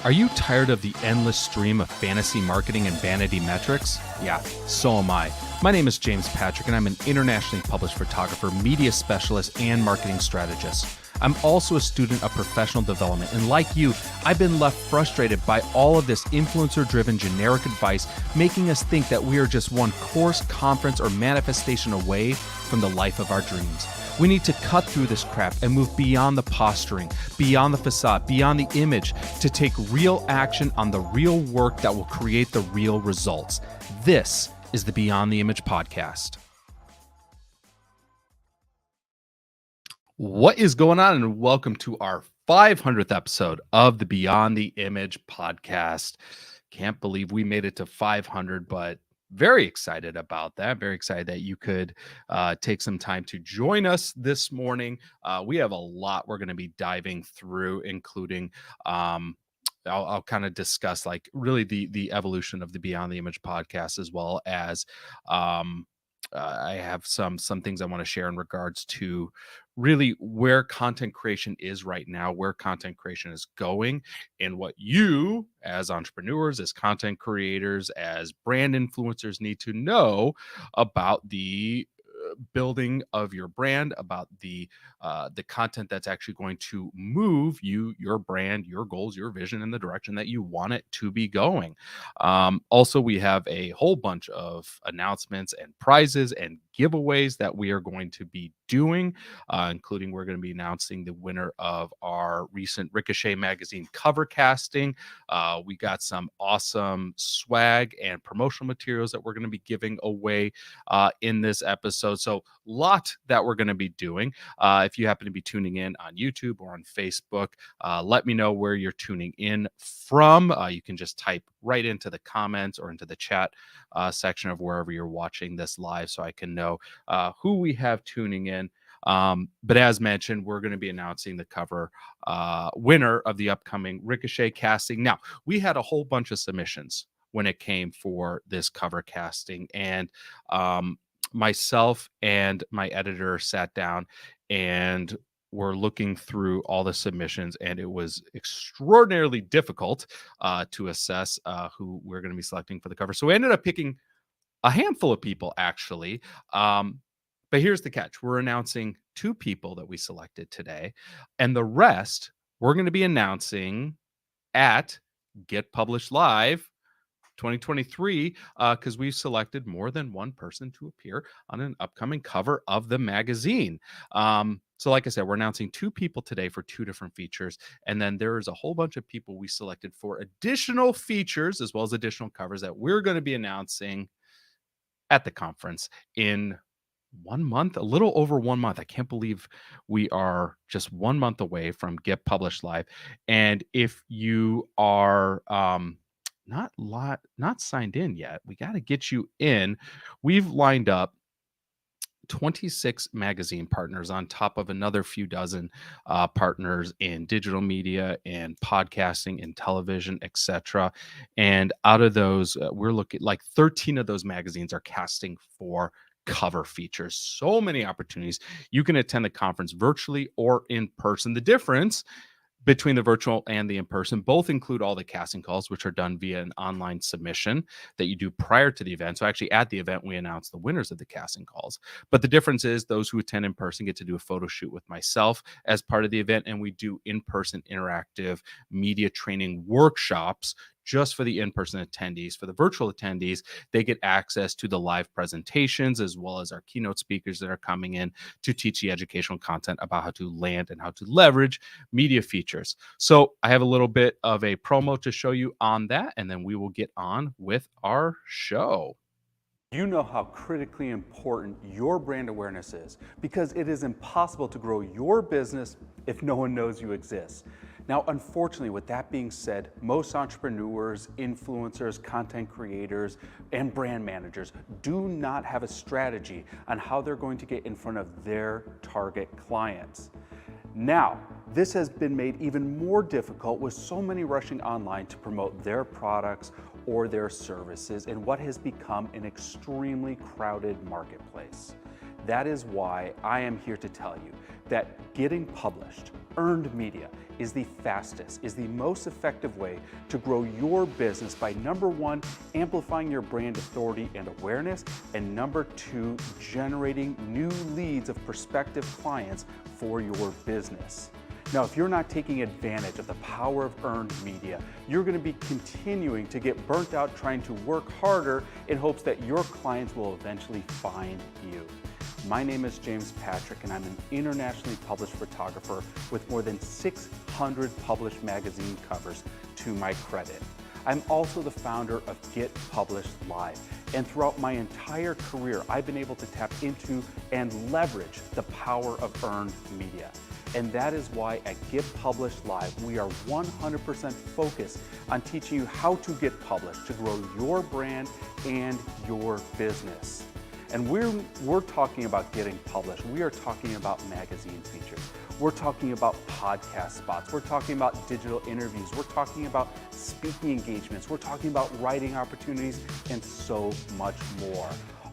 Are you tired of the endless stream of fantasy marketing and vanity metrics? Yeah, so am I. My name is James Patrick, and I'm an internationally published photographer, media specialist, and marketing strategist. I'm also a student of professional development, and like you, I've been left frustrated by all of this influencer-driven generic advice, making us think that we are just one course, conference, or manifestation away from the life of our dreams. We need to cut through this crap and move beyond the posturing, beyond the facade, beyond the image, to take real action on the real work that will create the real results. This is the Beyond the Image podcast. What is going on, and welcome to our 500th episode of the Beyond the Image podcast. Can't believe we made it to 500, but very excited about that. Very excited that you could take some time to join us this morning. We have a lot we're going to be diving through, including I'll kind of discuss like really the evolution of the Beyond the Image podcast, as well as I have some things I want to share in regards to really where content creation is right now, where content creation is going, and what you as entrepreneurs, as content creators, as brand influencers need to know about the building of your brand, about the content that's actually going to move you, your brand, your goals, your vision in the direction that you want it to be going. Also, we have a whole bunch of announcements and prizes and giveaways that we are going to be doing, including we're going to be announcing the winner of our recent Ricochet magazine cover casting. We got some awesome swag and promotional materials that we're going to be giving away in this episode. So lot that we're going to be doing. If you happen to be tuning in on YouTube or on Facebook, let me know where you're tuning in from. You can just type right into the comments or into the chat section of wherever you're watching this live, so I can know who we have tuning in. But as mentioned, we're going to be announcing the cover winner of the upcoming Ricochet casting. Now, we had a whole bunch of submissions when it came for this cover casting, and myself and my editor sat down and we're looking through all the submissions, and it was extraordinarily difficult to assess who we're going to be selecting for the cover. So we ended up picking a handful of people, actually. But here's the catch. We're announcing 2 people that we selected today, and the rest we're going to be announcing at Get Published Live 2023, because we've selected more than one person to appear on an upcoming cover of the magazine. So like I said, we're announcing 2 people today for 2 different features, and then there's a whole bunch of people we selected for additional features as well as additional covers that we're going to be announcing at the conference in 1 month, a little over 1 month. I can't believe we are just 1 month away from Get Published Live. And if you are not signed in yet, we got to get you in. We've lined up 26 magazine partners on top of another few dozen partners in digital media and podcasting and television, etc. And out of those, we're looking like 13 of those magazines are casting for cover features. So many opportunities. You can attend the conference virtually or in person. The difference between the virtual and the in-person both include all the casting calls, which are done via an online submission that you do prior to the event. So actually at the event, we announce the winners of the casting calls. But the difference is those who attend in person get to do a photo shoot with myself as part of the event, and we do in-person interactive media training workshops just for the in-person attendees. For the virtual attendees, they get access to the live presentations as well as our keynote speakers that are coming in to teach the educational content about how to land and how to leverage media features. So I have a little bit of a promo to show you on that, and then we will get on with our show. You know how critically important your brand awareness is, because it is impossible to grow your business if no one knows you exist. Now, unfortunately, with that being said, most entrepreneurs, influencers, content creators, and brand managers do not have a strategy on how they're going to get in front of their target clients. Now, this has been made even more difficult with so many rushing online to promote their products or their services in what has become an extremely crowded marketplace. That is why I am here to tell you that getting published, earned media, is the fastest, is the most effective way to grow your business by number one, amplifying your brand authority and awareness, and number two, generating new leads of prospective clients for your business. Now, if you're not taking advantage of the power of earned media, you're going to be continuing to get burnt out trying to work harder in hopes that your clients will eventually find you. My name is James Patrick, and I'm an internationally published photographer with more than 600 published magazine covers to my credit. I'm also the founder of Get Published Live, and throughout my entire career, I've been able to tap into and leverage the power of earned media. And that is why at Get Published Live, we are 100% focused on teaching you how to get published to grow your brand and your business. And we're talking about getting published. We are talking about magazine features. We're talking about podcast spots. We're talking about digital interviews. We're talking about speaking engagements. We're talking about writing opportunities and so much more.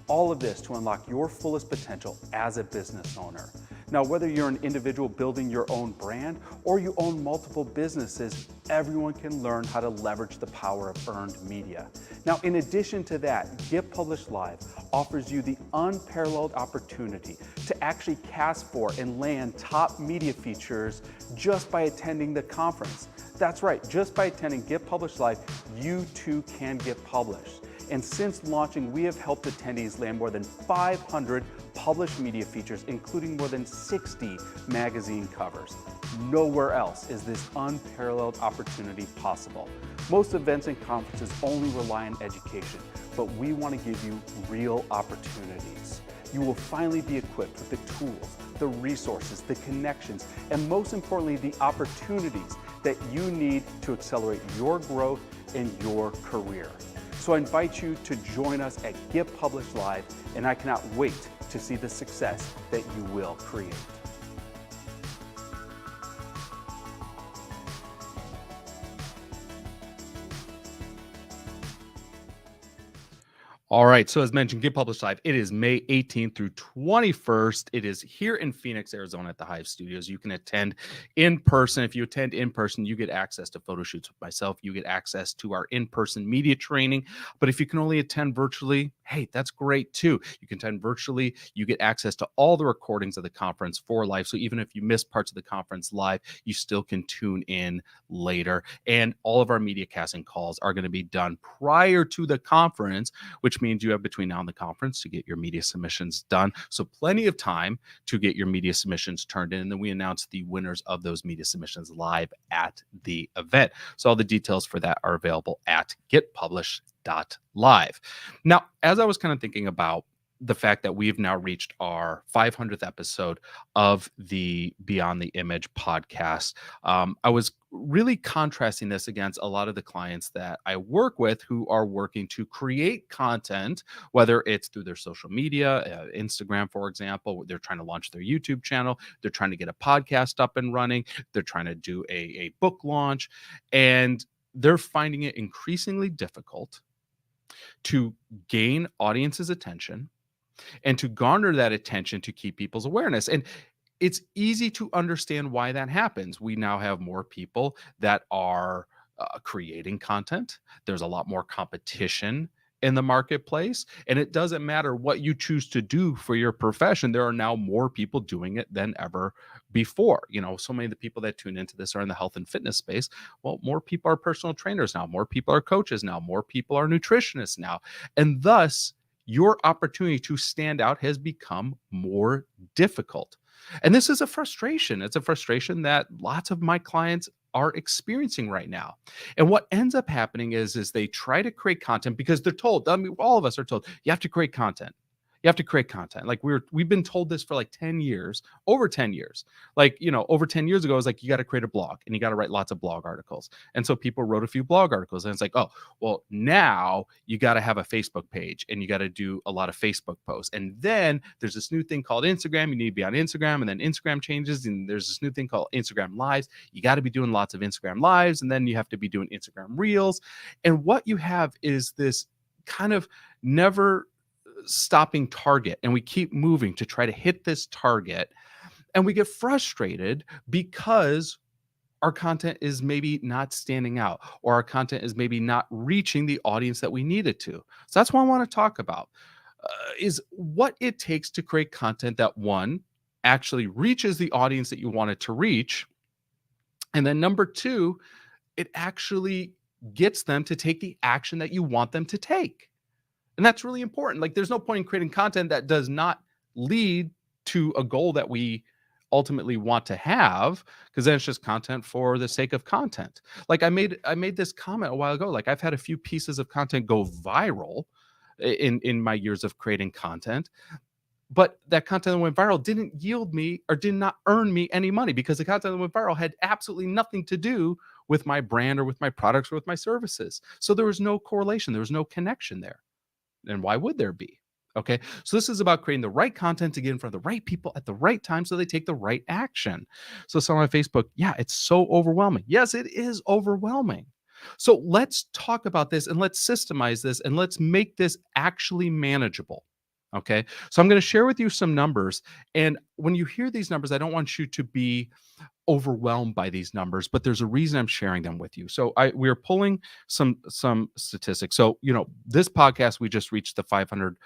All of this to unlock your fullest potential as a business owner. Now, whether you're an individual building your own brand or you own multiple businesses, everyone can learn how to leverage the power of earned media. Now, in addition to that, Get Published Live offers you the unparalleled opportunity to actually cast for and land top media features just by attending the conference. That's right, just by attending Get Published Live, you too can get published. And since launching, we have helped attendees land more than 500 published media features, including more than 60 magazine covers. Nowhere else is this unparalleled opportunity possible. Most events and conferences only rely on education, but we want to give you real opportunities. You will finally be equipped with the tools, the resources, the connections, and most importantly, the opportunities that you need to accelerate your growth in your career. So I invite you to join us at Get Published Live, and I cannot wait to see the success that you will create. All right. So as mentioned, Get Published Live. It is May 18th through 21st. It is here in Phoenix, Arizona at the Hive Studios. You can attend in person. If you attend in person, you get access to photo shoots with myself. You get access to our in-person media training. But if you can only attend virtually, hey, that's great too. You can attend virtually. You get access to all the recordings of the conference for live. So even if you miss parts of the conference live, you still can tune in later. And all of our media casting calls are going to be done prior to the conference, which means you have between now and the conference to get your media submissions done. So plenty of time to get your media submissions turned in. And then we announce the winners of those media submissions live at the event. So all the details for that are available at getpublished.live. Now, as I was kind of thinking about the fact that we've now reached our 500th episode of the Beyond the Image podcast, I was really contrasting this against a lot of the clients that I work with who are working to create content, whether it's through their social media, Instagram, for example. They're trying to launch their YouTube channel. They're trying to get a podcast up and running. They're trying to do a book launch, and they're finding it increasingly difficult to gain audience's attention and to garner that attention to keep people's awareness. And it's easy to understand why that happens. We now have more people that are creating content. There's a lot more competition in the marketplace, and it doesn't matter what you choose to do for your profession. There are now more people doing it than ever before. You know, so many of the people that tune into this are in the health and fitness space. Well, more people are personal trainers now, more people are coaches now, more people are nutritionists now, and thus your opportunity to stand out has become more difficult. And this is a frustration. It's a frustration that lots of my clients are experiencing right now. And what ends up happening is they try to create content because they're told, I mean, all of us are told, you have to create content. You have to create content. Like we've been told this for like 10 years, over 10 years. Like, you know, over 10 years ago, it was like, you got to create a blog and you got to write lots of blog articles. And so people wrote a few blog articles and it's like, oh, well, now you got to have a Facebook page and you got to do a lot of Facebook posts. And then there's this new thing called Instagram. You need to be on Instagram, and then Instagram changes. And there's this new thing called Instagram Lives. You got to be doing lots of Instagram Lives. And then you have to be doing Instagram Reels. And what you have is this kind of never stopping target, and we keep moving to try to hit this target, And we get frustrated because our content is maybe not standing out, or our content is maybe not reaching the audience that we need it to. So that's what I want to talk about, is what it takes to create content that, one, actually reaches the audience that you want it to reach, and then number two, it actually gets them to take the action that you want them to take. And that's really important. Like, there's no point in creating content that does not lead to a goal that we ultimately want to have, because then it's just content for the sake of content. Like, I made this comment a while ago. Like, I've had a few pieces of content go viral in my years of creating content, but that content that went viral didn't yield me, or did not earn me any money, because the content that went viral had absolutely nothing to do with my brand or with my products or with my services. So there was no correlation, there was no connection there. And why would there be? Okay. So this is about creating the right content to get in front of the right people at the right time so they take the right action. So someone on Facebook, yeah, it's so overwhelming. Yes, it is overwhelming. So let's talk about this, and let's systemize this, and let's make this actually manageable. Okay. So I'm going to share with you some numbers. And when you hear these numbers, I don't want you to be overwhelmed by these numbers, but there's a reason I'm sharing them with you. So we're pulling some statistics. So, this podcast, we just reached the 500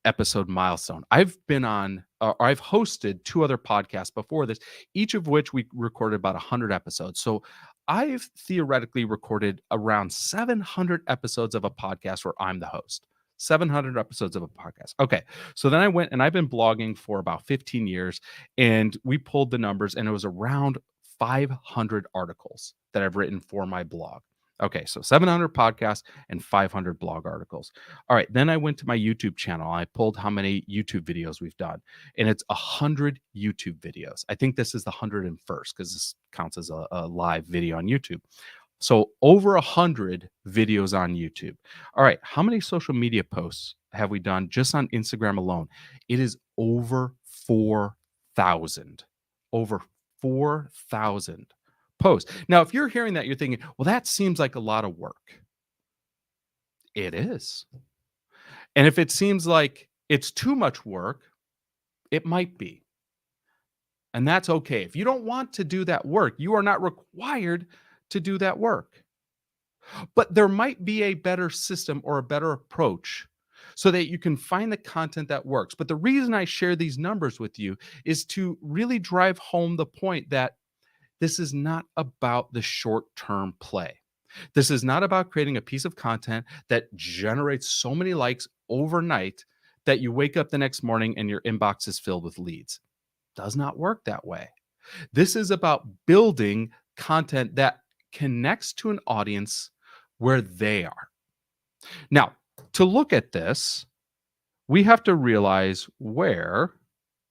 episode milestone. I've been on, or I've hosted two other podcasts before this, each of which we recorded about 100 episodes. So I've theoretically recorded around 700 episodes of a podcast where I'm the host. 700 episodes of a podcast. Okay. So then I went, and I've been blogging for about 15 years, and we pulled the numbers, and it was around 500 articles that I've written for my blog. Okay. So 700 podcasts and 500 blog articles. All right. Then I went to my YouTube channel. I pulled how many YouTube videos we've done, and it's 100 YouTube videos. I think this is the 101st, because this counts as a live video on YouTube. So over 100 videos on YouTube. All right. How many social media posts have we done just on Instagram alone? It is over 4,000. Over 4,000 posts. Now, if you're hearing that, you're thinking, well, that seems like a lot of work. It is. And if it seems like it's too much work, it might be. And that's okay. If you don't want to do that work, you are not required to do that work. But there might be a better system or a better approach so that you can find the content that works. But the reason I share these numbers with you is to really drive home the point that this is not about the short-term play. This is not about creating a piece of content that generates so many likes overnight that you wake up the next morning and your inbox is filled with leads. Does not work that way. This is about building content that connects to an audience where they are. Now, to look at this, we have to realize where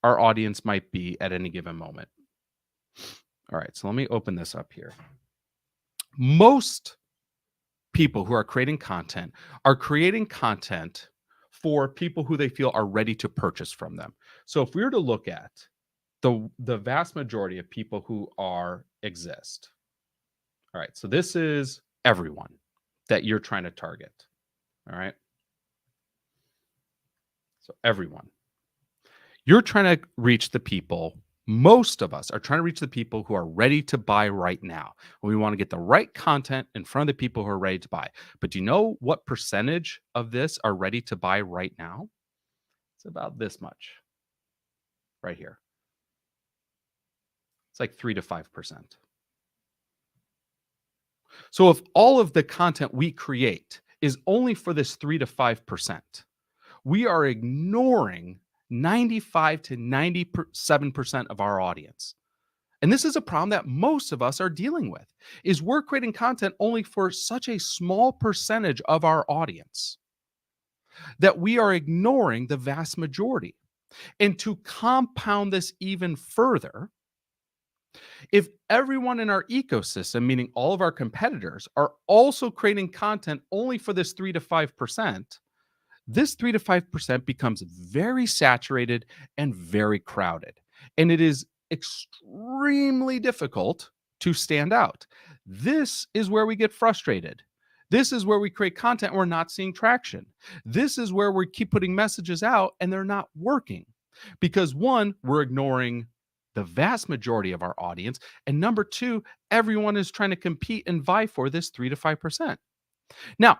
our audience might be at any given moment. All right, so let me open this up here. Most people who are creating content for people who they feel are ready to purchase from them. So if we were to look at the vast majority of people who exist. All right, so this is everyone that you're trying to target. All right. So everyone. You're trying to reach the people. Most of us are trying to reach the people who are ready to buy right now. We want to get the right content in front of the people who are ready to buy. But do you know what percentage of this are ready to buy right now? It's about this much right here. It's like 3 to 5%. So if all of the content we create is only for this 3 to 5%, we are ignoring 95 to 97% of our audience. And this is a problem that most of us are dealing with, is we're creating content only for such a small percentage of our audience that we are ignoring the vast majority. And to compound this even further, if everyone in our ecosystem, meaning all of our competitors, are also creating content only for this 3 to 5%, this 3 to 5% becomes very saturated and very crowded. And it is extremely difficult to stand out. This is where we get frustrated. This is where we create content and we're not seeing traction. This is where we keep putting messages out and they're not working. Because one, we're ignoring the vast majority of our audience. And number two, everyone is trying to compete and vie for this 3 to 5%. Now,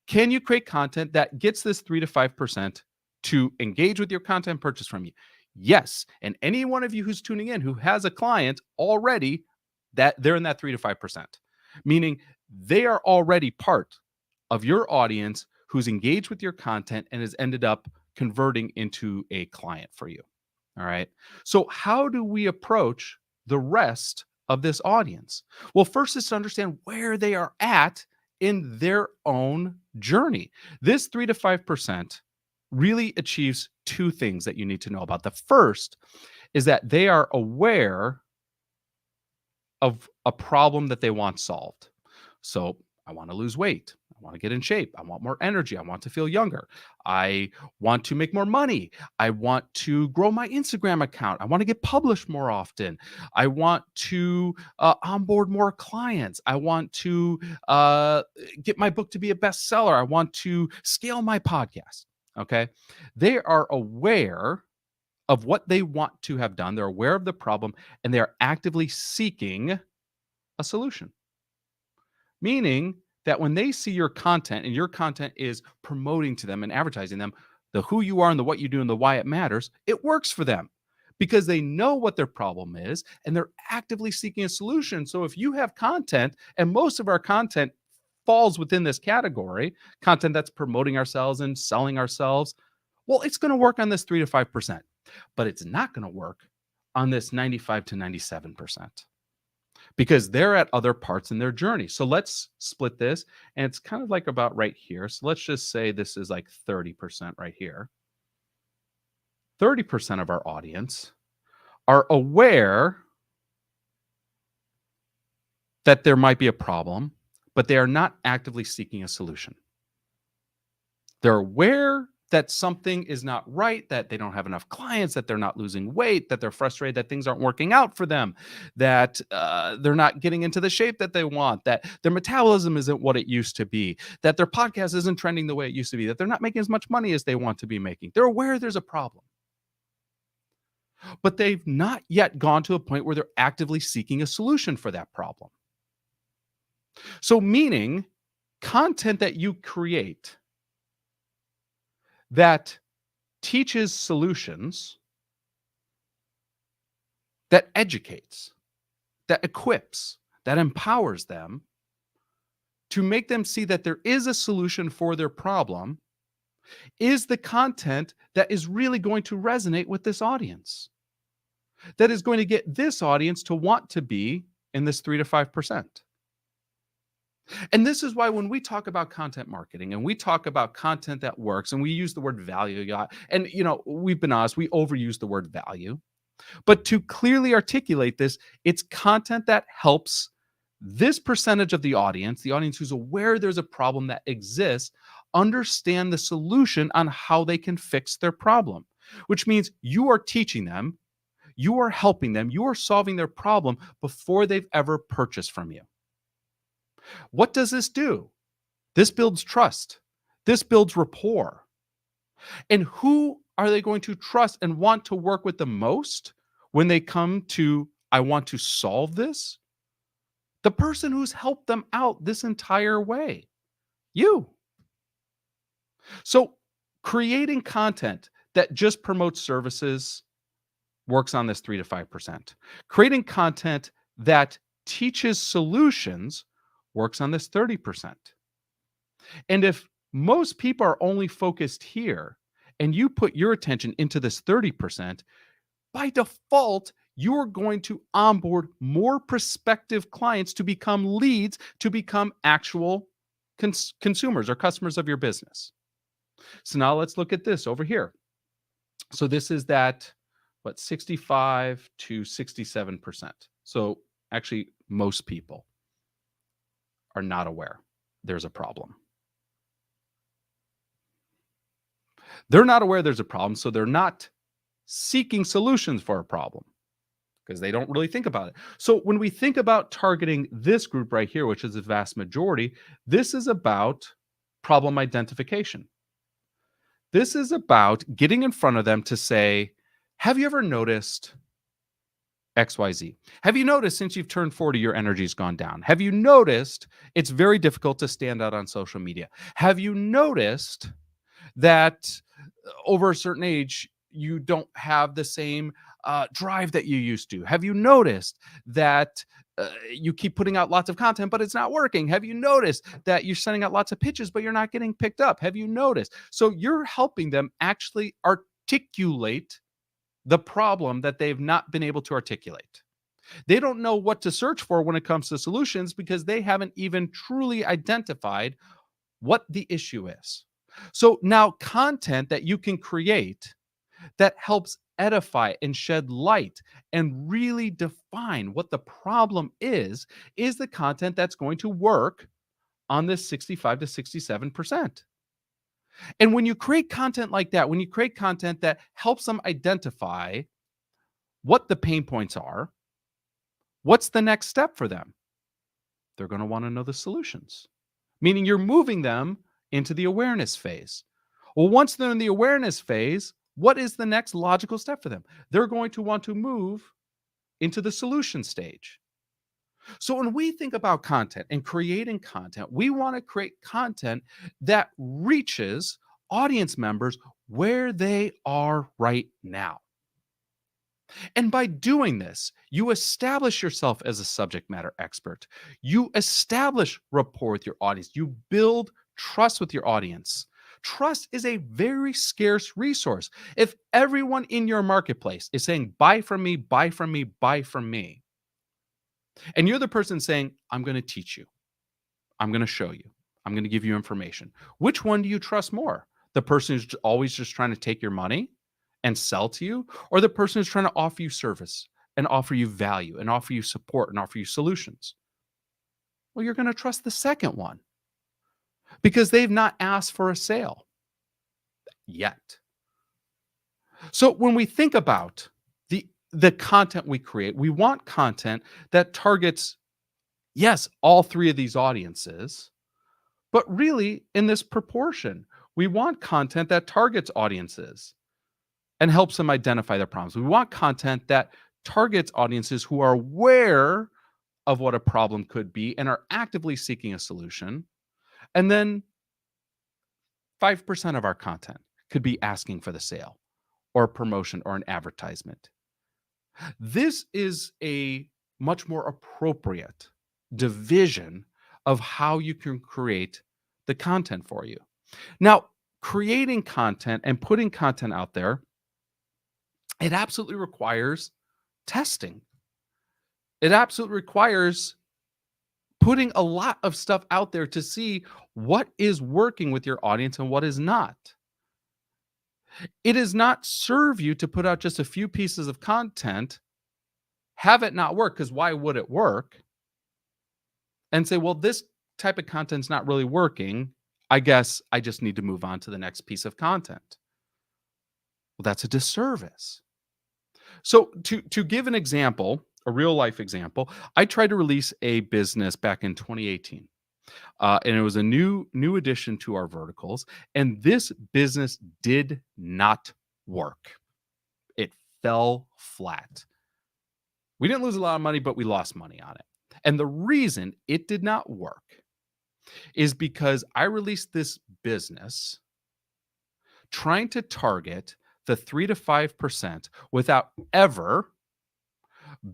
can you create content that gets this 3 to 5% to engage with your content, purchase from you? Yes. And any one of you who's tuning in who has a client already, that they're in that 3 to 5%, meaning they are already part of your audience who's engaged with your content and has ended up converting into a client for you. All right. So, how do we approach the rest of this audience? Well, first is to understand where they are at in their own journey. This 3 to 5% really achieves two things that you need to know about. The first is that they are aware of a problem that they want solved. So, I want to lose weight. I want to get in shape. I want more energy. I want to feel younger. I want to make more money. I want to grow my Instagram account. I want to get published more often. I want to onboard more clients. I want to get my book to be a bestseller. I want to scale my podcast. Okay. They are aware of what they want to have done. They're aware of the problem and they are actively seeking a solution. Meaning that when they see your content and your content is promoting to them and advertising them the who you are and the what you do and the why it matters, it works for them because they know what their problem is and they're actively seeking a solution. So if you have content, and most of our content falls within this category, content that's promoting ourselves and selling ourselves, well, it's going to work on this 3 to 5%, but it's not going to work on this 95 to 97%. Because they're at other parts in their journey. So let's split this. And it's kind of like about right here. So let's just say this is like 30% right here. 30% of our audience are aware that there might be a problem, but they are not actively seeking a solution. They're aware that something is not right, that they don't have enough clients, that they're not losing weight, that they're frustrated that things aren't working out for them, that they're not getting into the shape that they want, that their metabolism isn't what it used to be, that their podcast isn't trending the way it used to be, that they're not making as much money as they want to be making. They're aware there's a problem, but they've not yet gone to a point where they're actively seeking a solution for that problem. So meaning content that you create that teaches solutions, that educates, that equips, that empowers them to make them see that there is a solution for their problem is the content that is really going to resonate with this audience, that is going to get this audience to want to be in this 3 to 5%. And this is why when we talk about content marketing and we talk about content that works and we use the word value, and we've been honest, we overuse the word value, but to clearly articulate this, it's content that helps this percentage of the audience who's aware there's a problem that exists, understand the solution on how they can fix their problem, which means you are teaching them, you are helping them, you are solving their problem before they've ever purchased from you. What does this do? This builds trust. This builds rapport. And who are they going to trust and want to work with the most when they come to, I want to solve this? The person who's helped them out this entire way. You. So creating content that just promotes services works on this 3 to 5%. Creating content that teaches solutions works on this 30%. And if most people are only focused here and you put your attention into this 30%, by default, you're going to onboard more prospective clients to become leads, to become actual consumers or customers of your business. So now let's look at this over here. So this is that, 65 to 67%. So actually, most people are not aware there's a problem. They're not aware there's a problem, so they're not seeking solutions for a problem because they don't really think about it. So when we think about targeting this group right here, which is the vast majority, this is about problem identification. This is about getting in front of them to say, have you ever noticed XYZ. Have you noticed since you've turned 40, your energy's gone down? Have you noticed it's very difficult to stand out on social media? Have you noticed that over a certain age, you don't have the same drive that you used to? Have you noticed that you keep putting out lots of content, but it's not working? Have you noticed that you're sending out lots of pitches, but you're not getting picked up? Have you noticed? So you're helping them actually articulate the problem that they've not been able to articulate. They don't know what to search for when it comes to solutions because they haven't even truly identified what the issue is. So now, content that you can create that helps edify and shed light and really define what the problem is the content that's going to work on this 65 to 67%. And when you create content like that, when you create content that helps them identify what the pain points are, what's the next step for them? They're going to want to know the solutions, meaning you're moving them into the awareness phase. Well, once they're in the awareness phase, what is the next logical step for them? They're going to want to move into the solution stage. So when we think about content and creating content, we want to create content that reaches audience members where they are right now. And by doing this, you establish yourself as a subject matter expert. You establish rapport with your audience. You build trust with your audience. Trust is a very scarce resource. If everyone in your marketplace is saying, buy from me, buy from me, buy from me, and you're the person saying, I'm going to teach you, I'm going to show you, I'm going to give you information, which one do you trust more? The person who's always just trying to take your money and sell to you, or the person who's trying to offer you service and offer you value and offer you support and offer you solutions? Well, you're going to trust the second one because they've not asked for a sale yet. So when we think about the content we create, we want content that targets, yes, all three of these audiences, but really in this proportion. We want content that targets audiences and helps them identify their problems. We want content that targets audiences who are aware of what a problem could be and are actively seeking a solution. And then 5% of our content could be asking for the sale or a promotion or an advertisement. This is a much more appropriate division of how you can create the content for you. Now, creating content and putting content out there, it absolutely requires testing. It absolutely requires putting a lot of stuff out there to see what is working with your audience and what is not. It does not serve you to put out just a few pieces of content, have it not work, because why would it work? And say, well, this type of content's not really working. I guess I just need to move on to the next piece of content. Well, that's a disservice. So to give an example, a real life example, I tried to release a business back in 2018. And it was a new addition to our verticals. And this business did not work. It fell flat. We didn't lose a lot of money, but we lost money on it. And the reason it did not work is because I released this business trying to target the 3 to 5% without ever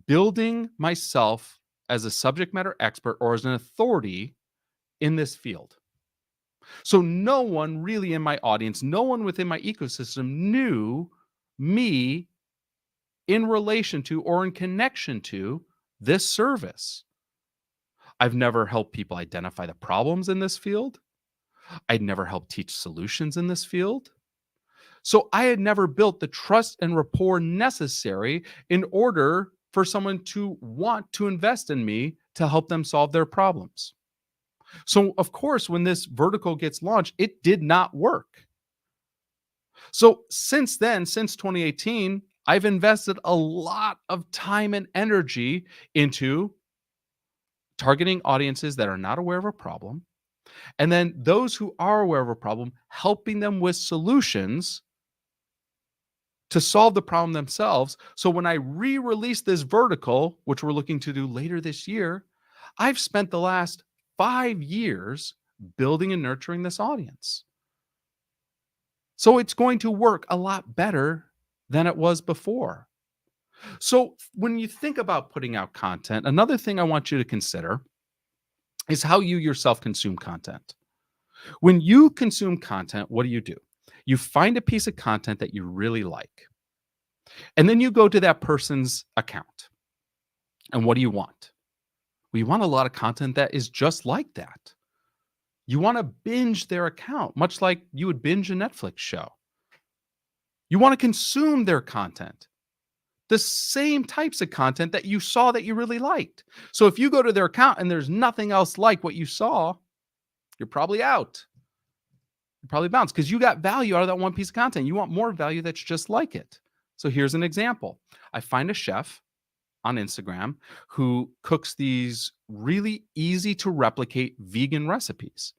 building myself as a subject matter expert or as an authority in this field. So no one really in my audience, no one within my ecosystem knew me in relation to or in connection to this service. I've never helped people identify the problems in this field. I'd never helped teach solutions in this field. So I had never built the trust and rapport necessary in order for someone to want to invest in me to help them solve their problems. So, of course, when this vertical gets launched, it did not work. So since then, since 2018, I've invested a lot of time and energy into targeting audiences that are not aware of a problem. And then those who are aware of a problem, helping them with solutions to solve the problem themselves. So when I re-release this vertical, which we're looking to do later this year, I've spent the last 5 years building and nurturing this audience. So it's going to work a lot better than it was before. So when you think about putting out content, another thing I want you to consider is how you yourself consume content. When you consume content, what do? You find a piece of content that you really like, and then you go to that person's account. And what do you want? Well, you want a lot of content that is just like that. You want to binge their account, much like you would binge a Netflix show. You want to consume their content, the same types of content that you saw that you really liked. So if you go to their account and there's nothing else like what you saw, you're probably out. You're probably bounced because you got value out of that one piece of content. You want more value that's just like it. So here's an example. I find a chef on Instagram who cooks these really easy to replicate vegan recipes.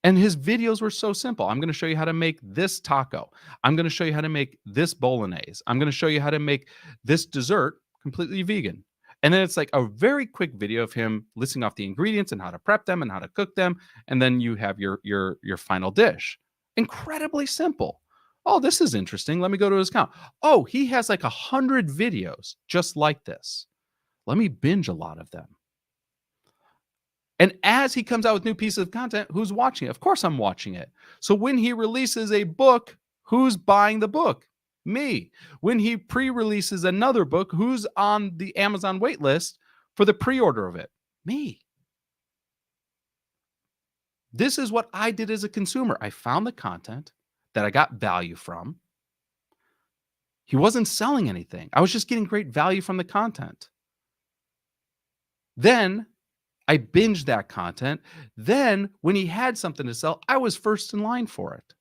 And his videos were so simple. I'm going to show you how to make this taco. I'm going to show you how to make this bolognese. I'm going to show you how to make this dessert completely vegan. And then it's like a very quick video of him listing off the ingredients and how to prep them and how to cook them. And then you have your final dish. Incredibly simple. Oh, this is interesting. Let me go to his account. Oh, he has like 100 videos just like this. Let me binge a lot of them. And as he comes out with new pieces of content, who's watching it? Of course, I'm watching it. So when he releases a book, who's buying the book? Me. When he pre-releases another book, who's on the Amazon wait list for the pre-order of it? Me. This is what I did as a consumer. I found the content that I got value from. He wasn't selling anything. I was just getting great value from the content. Then I binged that content. Then when he had something to sell, I was first in line for it.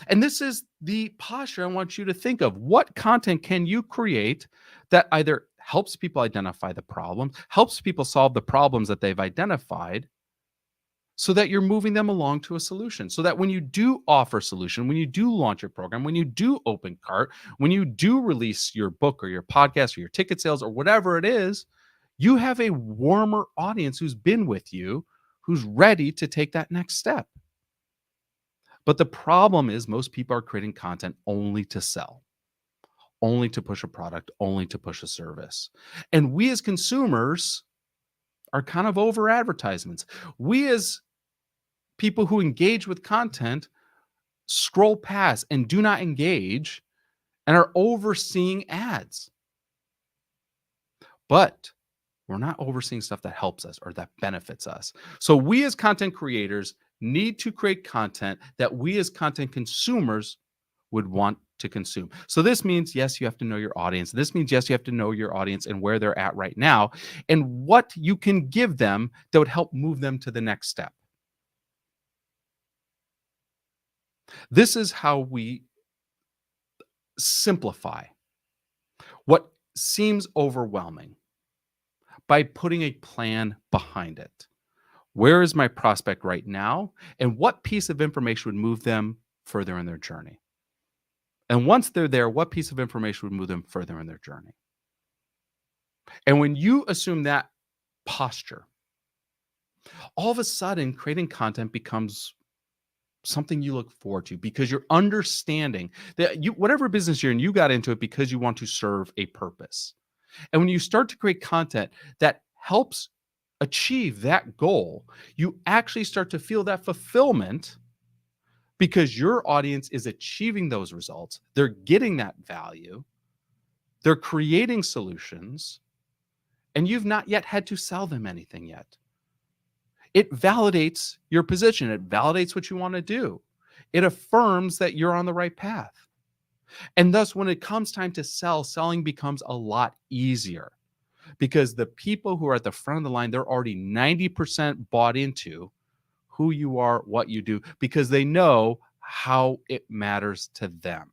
And this is the posture I want you to think of. What content can you create that either helps people identify the problem, helps people solve the problems that they've identified, so that you're moving them along to a solution? So that when you do offer a solution, when you do launch your program, when you do open cart, when you do release your book or your podcast or your ticket sales or whatever it is, you have a warmer audience who's been with you, who's ready to take that next step. But the problem is most people are creating content only to sell, only to push a product, only to push a service. And we as consumers are kind of over advertisements. We as people who engage with content scroll past and do not engage and are overseeing ads. But we're not overseeing stuff that helps us or that benefits us. So we as content creators need to create content that we as content consumers would want to consume. So this means, yes, you have to know your audience. This means, yes, you have to know your audience and where they're at right now and what you can give them that would help move them to the next step. This is how we simplify what seems overwhelming by putting a plan behind it. Where is my prospect right now? And what piece of information would move them further in their journey? And once they're there, what piece of information would move them further in their journey? And when you assume that posture, all of a sudden creating content becomes something you look forward to because you're understanding that whatever business you're in, you got into it because you want to serve a purpose. And when you start to create content that helps achieve that goal, you actually start to feel that fulfillment because your audience is achieving those results. They're getting that value. They're creating solutions, and you've not yet had to sell them anything yet. It validates your position. It validates what you want to do. It affirms that you're on the right path. And thus, when it comes time to sell, selling becomes a lot easier because the people who are at the front of the line, they're already 90% bought into who you are, what you do, because they know how it matters to them.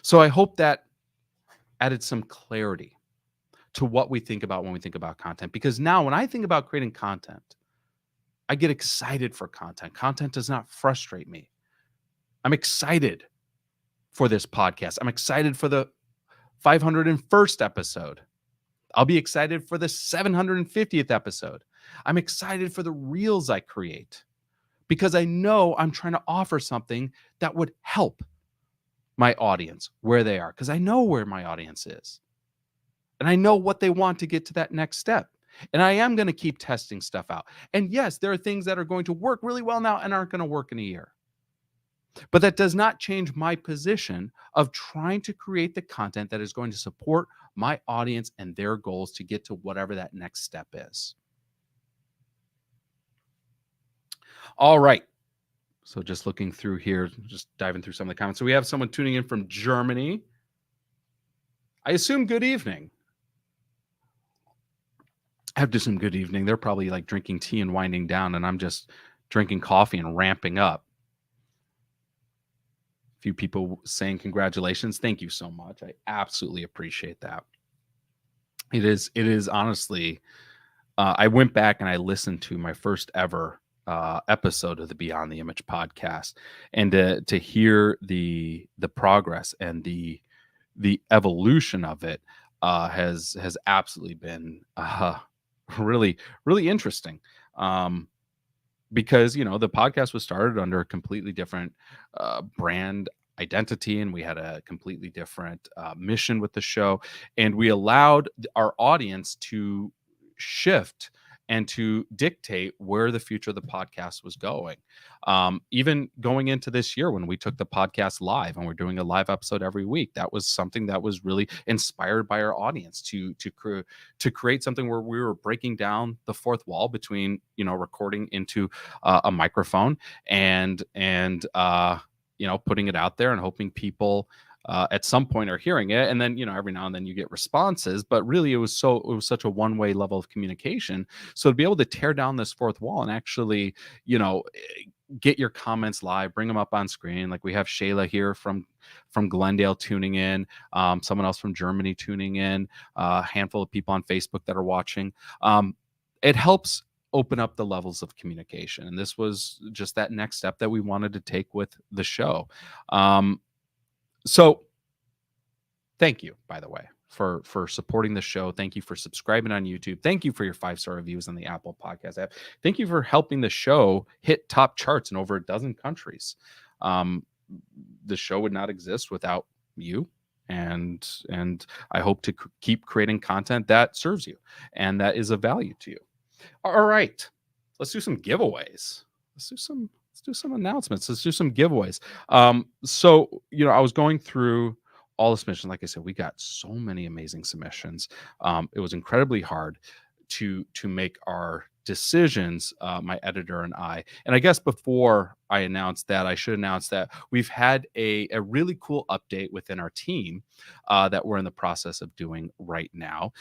So I hope that added some clarity to what we think about when we think about content, because now when I think about creating content, I get excited for content. Content does not frustrate me. I'm excited for this podcast. I'm excited for the 501st episode. I'll be excited for the 750th episode. I'm excited for the reels I create because I know I'm trying to offer something that would help my audience where they are, because I know where my audience is and I know what they want to get to that next step. And I am going to keep testing stuff out. And yes, there are things that are going to work really well now and aren't going to work in a year. But that does not change my position of trying to create the content that is going to support my audience and their goals to get to whatever that next step is. All right. So just looking through here, just diving through some of the comments. So we have someone tuning in from Germany. I assume good evening. I have to assume good evening. They're probably like drinking tea and winding down, and I'm just drinking coffee and ramping up. A few people saying congratulations. Thank you so much. I absolutely appreciate that. It is honestly, I went back and I listened to my first ever episode of the Beyond the Image podcast, and to hear the progress and the evolution of it has absolutely been really interesting. Because the podcast was started under a completely different brand identity, and we had a completely different mission with the show, and we allowed our audience to shift and to dictate where the future of the podcast was going. Even going into this year, when we took the podcast live and we're doing a live episode every week, that was something that was really inspired by our audience to create something where we were breaking down the fourth wall between recording into a microphone and putting it out there and hoping people at some point are hearing it, and then every now and then you get responses, but really it was such a one-way level of communication. So to be able to tear down this fourth wall and actually get your comments live, bring them up on screen, like we have Shayla here from Glendale tuning in, someone else from Germany tuning in, a handful of people on Facebook that are watching. It helps open up the levels of communication, and this was just that next step that we wanted to take with the show. So thank you, by the way, for supporting the show. Thank you for subscribing on YouTube. Thank you for your 5-star reviews on the Apple Podcast app. Thank you for helping the show hit top charts in over a dozen countries. The show would not exist without you, and I hope to keep creating content that serves you and that is of value to you. All right, let's do some giveaways. Let's do some announcements. Let's do some giveaways. So, I was going through all the submissions. Like I said, we got so many amazing submissions. It was incredibly hard to make our decisions, my editor and I. And I guess before I announced that, I should announce that we've had a really cool update within our team that we're in the process of doing right now.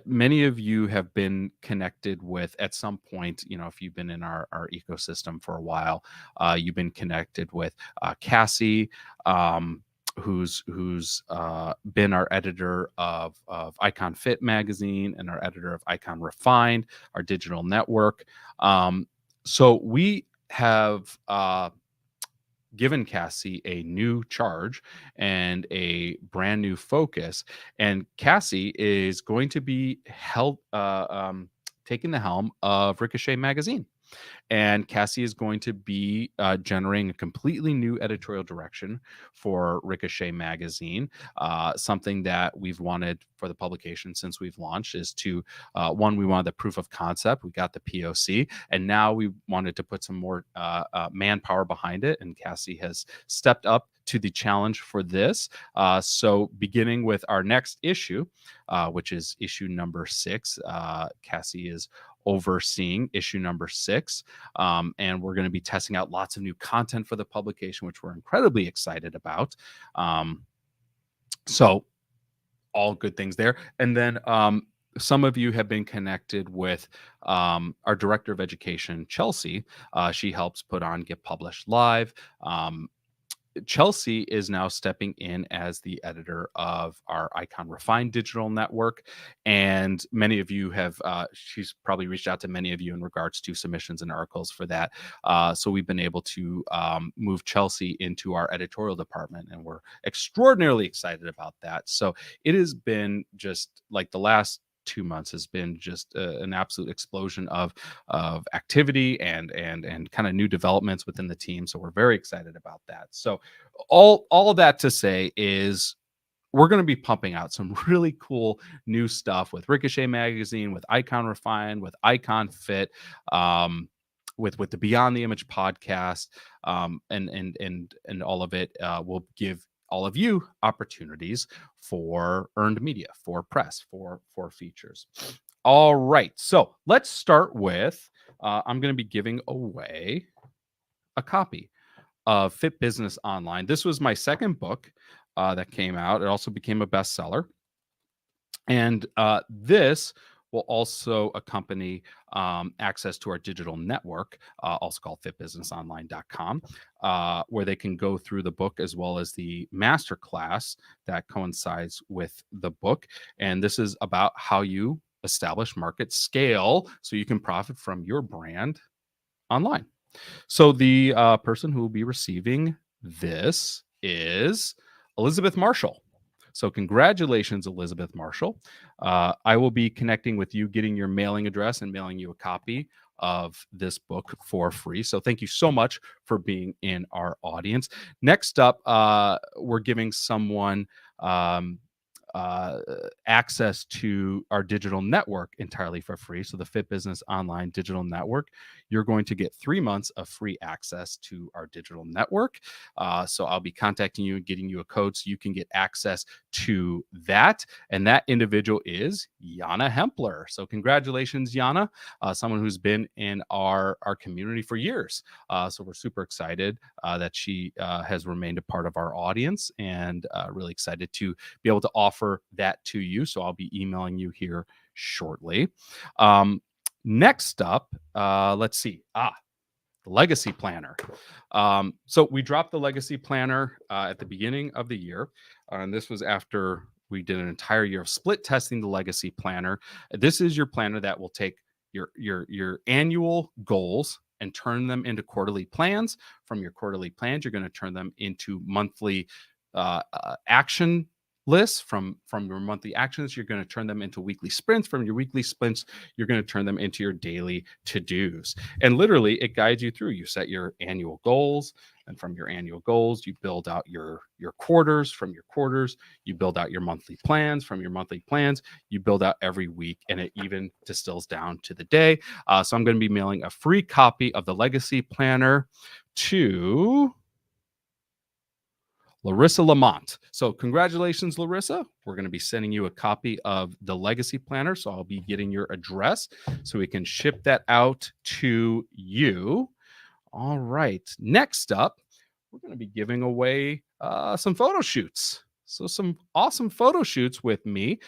Many of you have been connected with, at some point, if you've been in our ecosystem for a while, you've been connected with Cassie, who's been our editor of Icon Fit magazine and our editor of Icon Refined, our digital network. So we have given Cassie a new charge and a brand new focus, and Cassie is going to be taking the helm of Ricochet magazine. And Cassie is going to be generating a completely new editorial direction for Ricochet magazine. Something that we've wanted for the publication since we've launched is to, one, we wanted the proof of concept. We got the POC, and now we wanted to put some more manpower behind it. And Cassie has stepped up to the challenge for this. So beginning with our next issue, which is issue number 6, Cassie is overseeing issue number 6, and we're going to be testing out lots of new content for the publication, which we're incredibly excited about. So all good things there. And then some of you have been connected with our director of education, Chelsea. She helps put on Get Published Live. Chelsea is now stepping in as the editor of our Icon Refined digital network. And many of you have, she's probably reached out to many of you in regards to submissions and articles for that. So we've been able to move Chelsea into our editorial department, and we're extraordinarily excited about that. So it has been just like the last 2 months has been just an absolute explosion of activity and kind of new developments within the team. So we're very excited about that. So all of that to say is we're going to be pumping out some really cool new stuff with Ricochet Magazine, with Icon Refine, with Icon Fit, with the Beyond the Image podcast, and all of it will give all of you opportunities for earned media, for press, for features. All right, so let's start with I'm going to be giving away a copy of Fit Business Online. This was my second book that came out. It also became a bestseller. And this will also accompany access to our digital network, also called fitbusinessonline.com, where they can go through the book as well as the masterclass that coincides with the book. And this is about how you establish market scale so you can profit from your brand online. So the person who will be receiving this is Elizabeth Marshall. So congratulations, Elizabeth Marshall. I will be connecting with you, getting your mailing address and mailing you a copy of this book for free. So thank you so much for being in our audience. Next up, we're giving someone access to our digital network entirely for free. So the Fit Business Online digital network, you're going to get 3 months of free access to our digital network. So I'll be contacting you and getting you a code so you can get access to that. And that individual is Yana Hempler. So congratulations, Yana, someone who's been in our community for years. So we're super excited that she has remained a part of our audience, and really excited to be able to offer that to you. So I'll be emailing you here shortly. Next up, let's see. The Legacy Planner. So we dropped the Legacy Planner at the beginning of the year. And this was after we did an entire year of split testing the Legacy Planner. This is your planner that will take your annual goals and turn them into quarterly plans. From your quarterly plans, you're going to turn them into monthly action lists. From your monthly actions, you're going to turn them into weekly sprints. From your weekly sprints, you're going to turn them into your daily to-dos. And literally, it guides you through. You set your annual goals, and from your annual goals, you build out your quarters. From your quarters, you build out your monthly plans. From your monthly plans, you build out every week, and it even distills down to the day. So I'm going to be mailing a free copy of the Legacy Planner to Larissa Lamont. So congratulations, Larissa. We're going to be sending you a copy of the Legacy Planner. So I'll be getting your address so we can ship that out to you. All right. Next up, we're going to be giving away some photo shoots. So some awesome photo shoots with me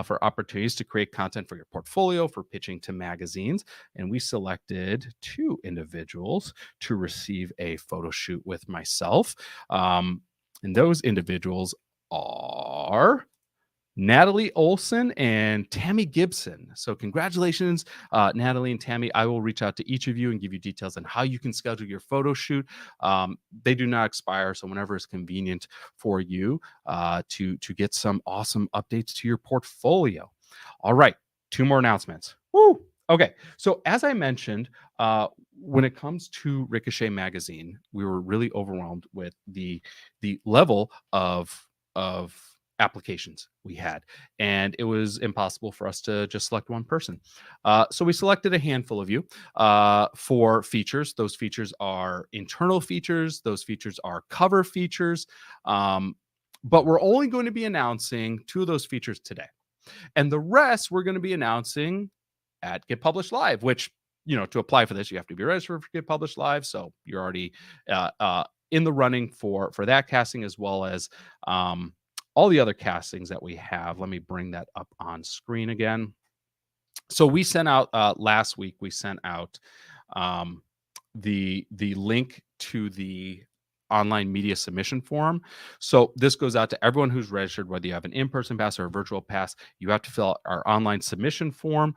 for opportunities to create content for your portfolio, for pitching to magazines. And we selected 2 individuals to receive a photo shoot with myself. And those individuals are Natalie Olson and Tammy Gibson. So congratulations, Natalie and Tammy. I will reach out to each of you and give you details on how you can schedule your photo shoot. They do not expire, so whenever it's convenient for you to get some awesome updates to your portfolio. All right, 2 more announcements. Woo! Okay, so as I mentioned, when it comes to Ricochet Magazine, we were really overwhelmed with the level of applications we had, and it was impossible for us to just select one person. So we selected a handful of you for features. Those features are internal features. Those features are cover features. But we're only going to be announcing 2 of those features today. And the rest we're going to be announcing at Get Published Live, which, to apply for this, you have to be registered for Get Published Live. So you're already in the running for that casting, as well as all the other castings that we have. Let me bring that up on screen again. So we sent out last week, we sent out the link to the online media submission form. So this goes out to everyone who's registered, whether you have an in-person pass or a virtual pass. You have to fill out our online submission form.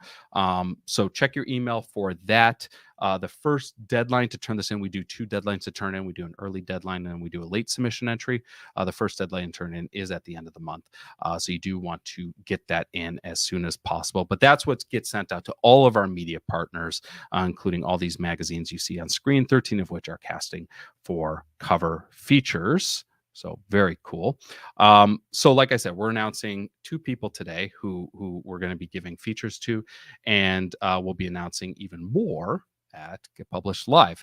So check your email for that. The first deadline to turn this in, we do 2 deadlines to turn in. We do an early deadline and we do a late submission entry. The first deadline to turn in is at the end of the month. So you do want to get that in as soon as possible. But that's what gets sent out to all of our media partners, including all these magazines you see on screen, 13 of which are casting for cover features. So very cool. So like I said, we're announcing 2 people today who we're going to be giving features to, and we'll be announcing even more at Get Published Live.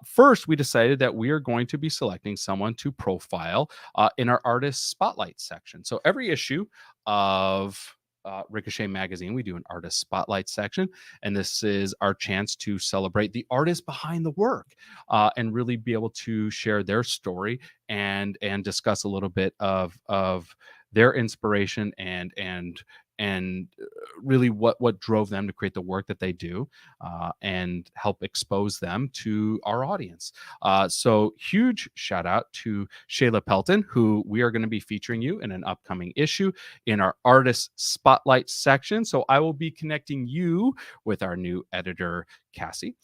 First, we decided that we are going to be selecting someone to profile in our artist spotlight section. So every issue of Ricochet magazine, we do an artist spotlight section, and this is our chance to celebrate the artist behind the work and really be able to share their story and discuss a little bit of their inspiration and really what drove them to create the work that they do, and help expose them to our audience. So huge shout out to Shayla Pelton, who we are going to be featuring you in an upcoming issue in our artist spotlight section. So I will be connecting you with our new editor, Cassie,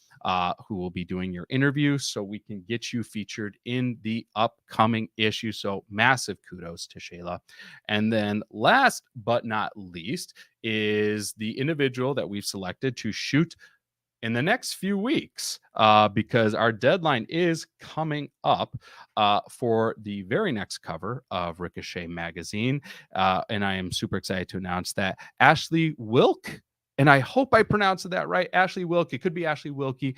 who will be doing your interview so we can get you featured in the upcoming issue. So massive kudos to Shayla. And then last but not least is the individual that we've selected to shoot in the next few weeks, because our deadline is coming up for the very next cover of Ricochet magazine. And I am super excited to announce that Ashley Wilk, and I hope I pronounced that right, Ashley Wilk, it could be Ashley Wilkie.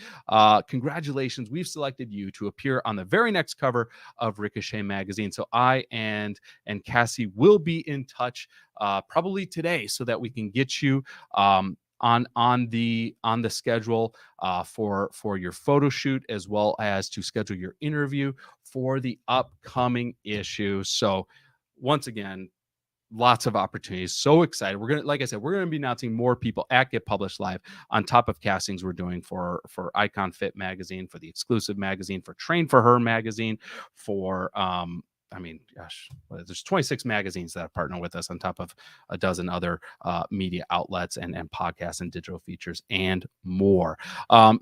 Congratulations, we've selected you to appear on the very next cover of Ricochet magazine. So I and Cassie will be in touch probably today so that we can get you on the schedule for your photo shoot, as well as to schedule your interview for the upcoming issue. So once again, lots of opportunities. So excited. We're gonna, like I said, we're gonna be announcing more people at Get Published Live on top of castings we're doing for Icon Fit magazine, for the exclusive magazine, for Train for Her magazine, for I mean, gosh, there's 26 magazines that partner with us on top of a dozen other media outlets and podcasts and digital features and more.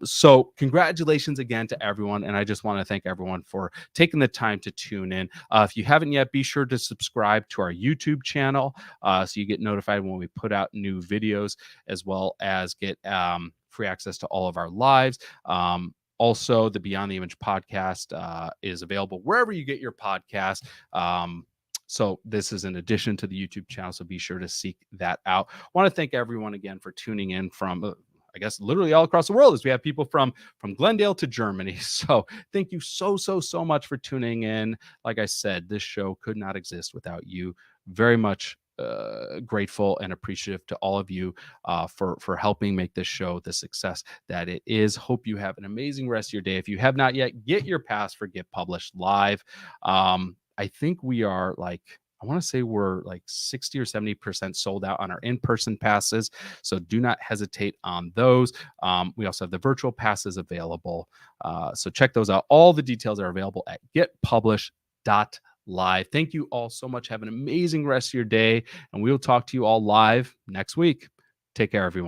So congratulations again to everyone. And I just want to thank everyone for taking the time to tune in. If you haven't yet, be sure to subscribe to our YouTube channel so you get notified when we put out new videos, as well as get free access to all of our lives. Also, the Beyond the Image podcast is available wherever you get your podcast. So this is in addition to the YouTube channel, so be sure to seek that out. I want to thank everyone again for tuning in from, I guess, literally all across the world, as we have people from Glendale to Germany. So thank you so much for tuning in. Like I said, this show could not exist without you. Very much grateful and appreciative to all of you for helping make this show the success that it is. Hope you have an amazing rest of your day. If you have not yet, get your pass for Get Published Live. I think we are like, I want to say we're like 60 or 70% sold out on our in-person passes. So do not hesitate on those. We also have the virtual passes available. So check those out. All the details are available at getpublished.live. Thank you all so much. Have an amazing rest of your day, and we'll talk to you all live next week. Take care, everyone.